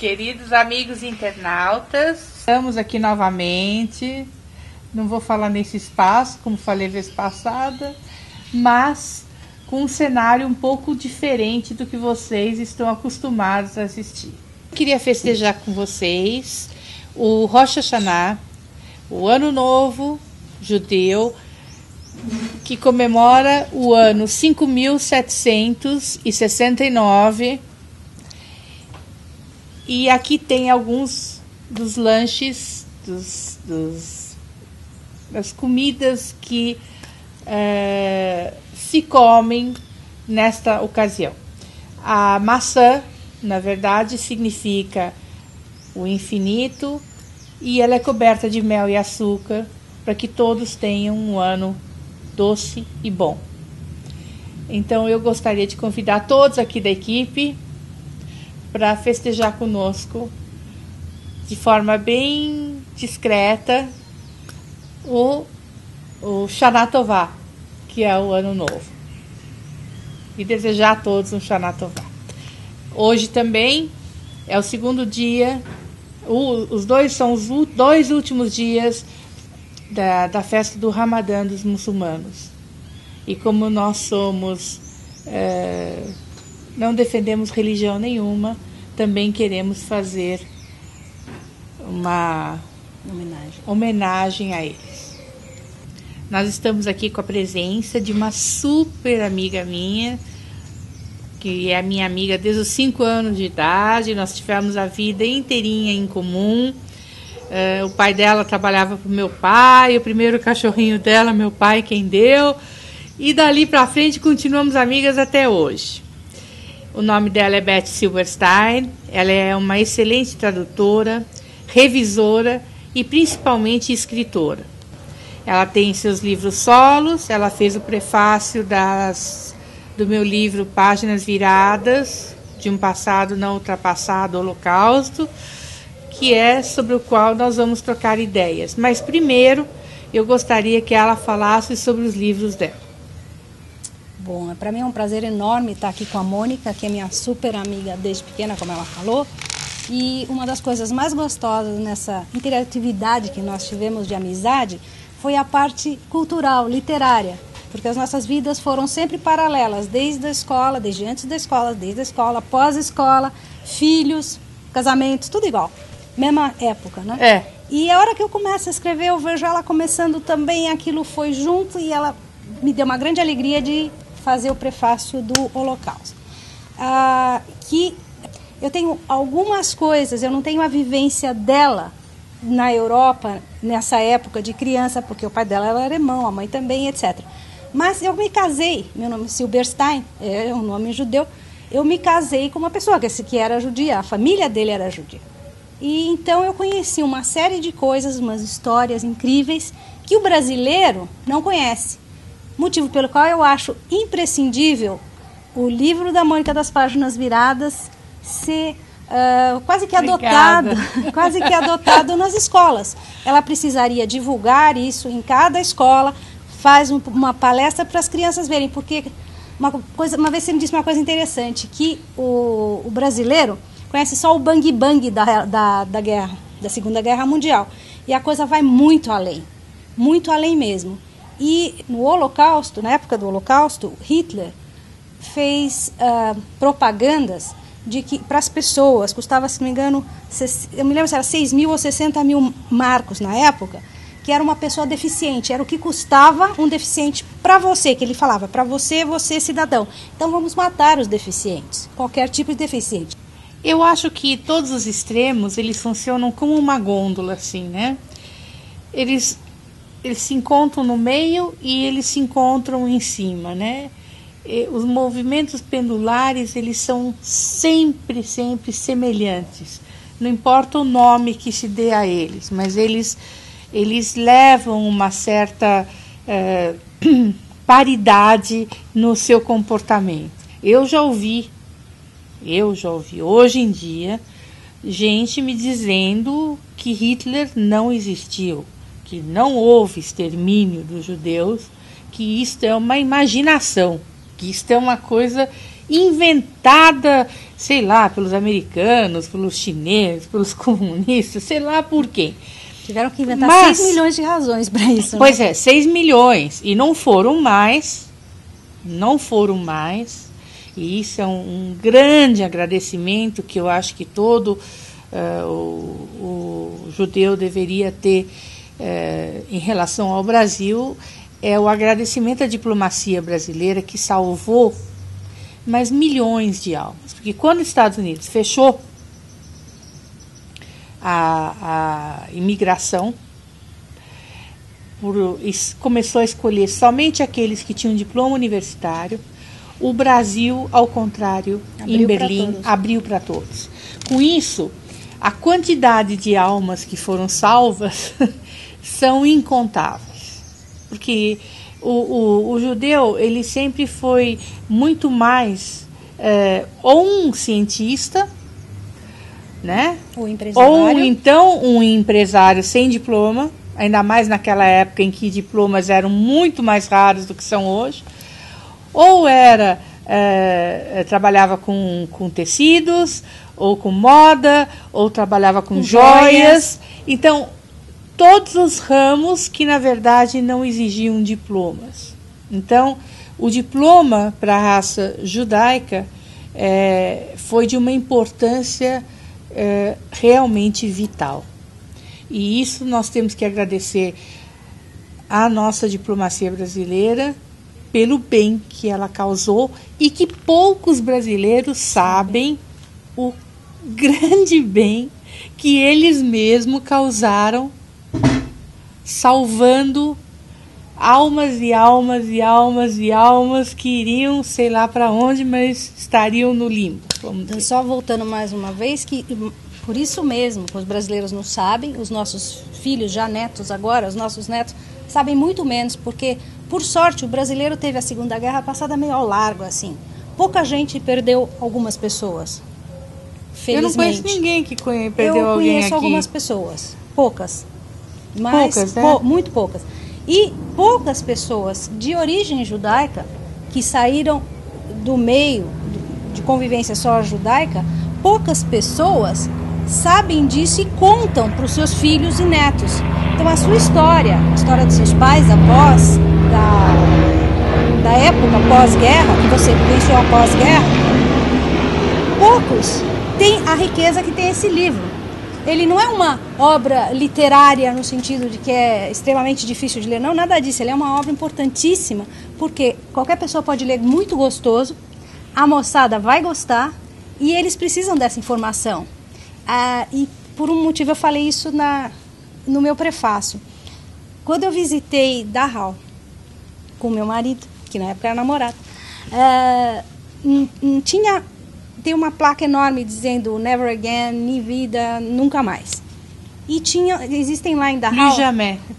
Queridos amigos internautas, estamos aqui novamente. Não vou falar nesse espaço, como falei vez passada, mas com um cenário um pouco diferente do que vocês estão acostumados a assistir. Eu queria festejar com vocês o Rosh Hashanah, o Ano Novo Judeu, que comemora o ano 5.769. E aqui tem alguns dos lanches, das comidas que se comem nesta ocasião. A maçã, na verdade, significa o infinito e ela é coberta de mel e açúcar para que todos tenham um ano doce e bom. Então eu gostaria de convidar todos aqui da equipe para festejar conosco de forma bem discreta o Shana Tová, que é o Ano Novo. E desejar a todos um Shana Tová. Hoje também é o segundo dia, os dois são os dois últimos dias da festa do Ramadã dos muçulmanos. E como nós somos... não defendemos religião nenhuma, também queremos fazer uma homenagem a eles. Nós estamos aqui com a presença de uma super amiga minha, que é a minha amiga desde os 5 anos de idade. Nós tivemos a vida inteirinha em comum. O pai dela trabalhava para o meu pai, o primeiro cachorrinho dela, meu pai quem deu. E dali para frente continuamos amigas até hoje. O nome dela é Beth Silberstein, ela é uma excelente tradutora, revisora e principalmente escritora. Ela tem seus livros solos, ela fez o prefácio do meu livro Páginas Viradas, de um passado não ultrapassado, Holocausto, que é sobre o qual nós vamos trocar ideias. Mas primeiro eu gostaria que ela falasse sobre os livros dela. Bom, para mim é um prazer enorme estar aqui com a Mônica, que é minha super amiga desde pequena, como ela falou. E uma das coisas mais gostosas nessa interatividade que nós tivemos de amizade foi a parte cultural, literária. Porque as nossas vidas foram sempre paralelas, desde a escola, desde antes da escola, desde a escola, pós-escola, filhos, casamentos, tudo igual. Mesma época, né? É. E a hora que eu começo a escrever, eu vejo ela começando também, aquilo foi junto e ela me deu uma grande alegria de fazer o prefácio do Holocausto. Que eu tenho algumas coisas, eu não tenho a vivência dela na Europa, nessa época de criança, porque o pai dela era alemão, a mãe também, etc. Mas eu me casei, meu nome é Silberstein, é um nome judeu, eu me casei com uma pessoa que era judia, a família dele era judia. E então eu conheci uma série de coisas, umas histórias incríveis, que o brasileiro não conhece. Motivo pelo qual eu acho imprescindível o livro da Mônica das Páginas Viradas ser quase que adotado nas escolas. Ela precisaria divulgar isso em cada escola, faz uma palestra para as crianças verem, porque uma vez você me disse uma coisa interessante, que o brasileiro conhece só o bang bang da guerra, da Segunda Guerra Mundial, e a coisa vai muito além mesmo. E no Holocausto, na época do Holocausto, Hitler fez propagandas de que para as pessoas custava, se não me engano, eu me lembro se era 6 mil ou 60 mil marcos na época, que era uma pessoa deficiente, era o que custava um deficiente para você, que ele falava, para você cidadão. Então vamos matar os deficientes, qualquer tipo de deficiente. Eu acho que todos os extremos, eles funcionam como uma gôndola, assim, né? Eles se encontram no meio e eles se encontram em cima, né? E os movimentos pendulares, eles são sempre semelhantes. Não importa o nome que se dê a eles, mas eles levam uma certa paridade no seu comportamento. Eu já ouvi hoje em dia gente me dizendo que Hitler não existiu, que não houve extermínio dos judeus, que isto é uma imaginação, que isto é uma coisa inventada, sei lá, pelos americanos, pelos chineses, pelos comunistas, sei lá por quê. Tiveram que inventar 6 milhões de razões para isso. Pois é, 6 milhões. E não foram mais. E isso é um grande agradecimento que eu acho que todo o judeu deveria ter em relação ao Brasil, é o agradecimento à diplomacia brasileira que salvou mais milhões de almas. Porque quando os Estados Unidos fechou a imigração, começou a escolher somente aqueles que tinham diploma universitário, o Brasil, ao contrário, em Berlim, abriu para todos. Com isso, a quantidade de almas que foram salvas são incontáveis. Porque o judeu, ele sempre foi muito mais ou um cientista, né? Ou então um empresário sem diploma, ainda mais naquela época em que diplomas eram muito mais raros do que são hoje, ou trabalhava com tecidos, ou com moda, ou trabalhava com joias. Então, todos os ramos que, na verdade, não exigiam diplomas. Então, o diploma para a raça judaica foi de uma importância realmente vital. E isso nós temos que agradecer à nossa diplomacia brasileira pelo bem que ela causou e que poucos brasileiros sabem o grande bem que eles mesmos causaram, salvando almas e almas e almas e almas que iriam, sei lá para onde, mas estariam no limbo. Então, só voltando mais uma vez, que por isso mesmo, os brasileiros não sabem, os nossos filhos, já netos agora, os nossos netos, sabem muito menos, porque, por sorte, o brasileiro teve a Segunda Guerra passada meio ao largo, assim. Pouca gente perdeu algumas pessoas, felizmente. Eu não conheço ninguém que perdeu alguém aqui. Eu conheço algumas pessoas, poucas. Mas, poucas, né? Muito poucas. E poucas pessoas de origem judaica, que saíram do meio de convivência só judaica, poucas pessoas sabem disso e contam para os seus filhos e netos. Então a sua história, a história dos seus pais, avós, da época pós-guerra, que você venceu a pós-guerra, poucos têm a riqueza que tem esse livro. Ele não é uma obra literária no sentido de que é extremamente difícil de ler, não, nada disso. Ele é uma obra importantíssima, porque qualquer pessoa pode ler, muito gostoso, a moçada vai gostar e eles precisam dessa informação. E por um motivo eu falei isso no meu prefácio. Quando eu visitei Dachau com meu marido, que na época era namorado, tem uma placa enorme dizendo Never Again, Ni Vida, Nunca Mais. E existem lá em Dachau...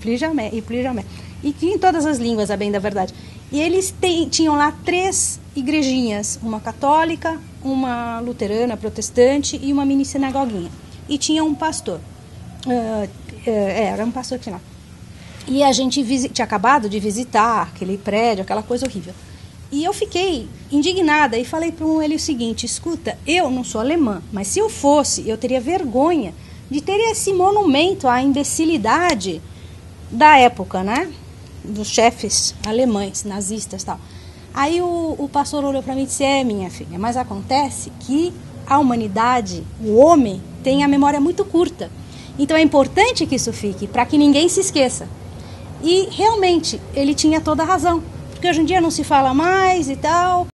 Plus jamais. E em todas as línguas, a bem da verdade. E eles tinham lá 3 igrejinhas, uma católica, uma luterana, protestante e uma mini sinagoguinha. E tinha um pastor. Era um pastor que tinha lá. E a gente tinha acabado de visitar aquele prédio, aquela coisa horrível. E eu fiquei indignada e falei para ele o seguinte: escuta, eu não sou alemã, mas se eu fosse, eu teria vergonha de ter esse monumento à imbecilidade da época, né? Dos chefes alemães, nazistas e tal. Aí o pastor olhou para mim e disse: minha filha, mas acontece que a humanidade, o homem, tem a memória muito curta. Então é importante que isso fique, para que ninguém se esqueça. E realmente, ele tinha toda a razão. Porque hoje em dia não se fala mais e tal.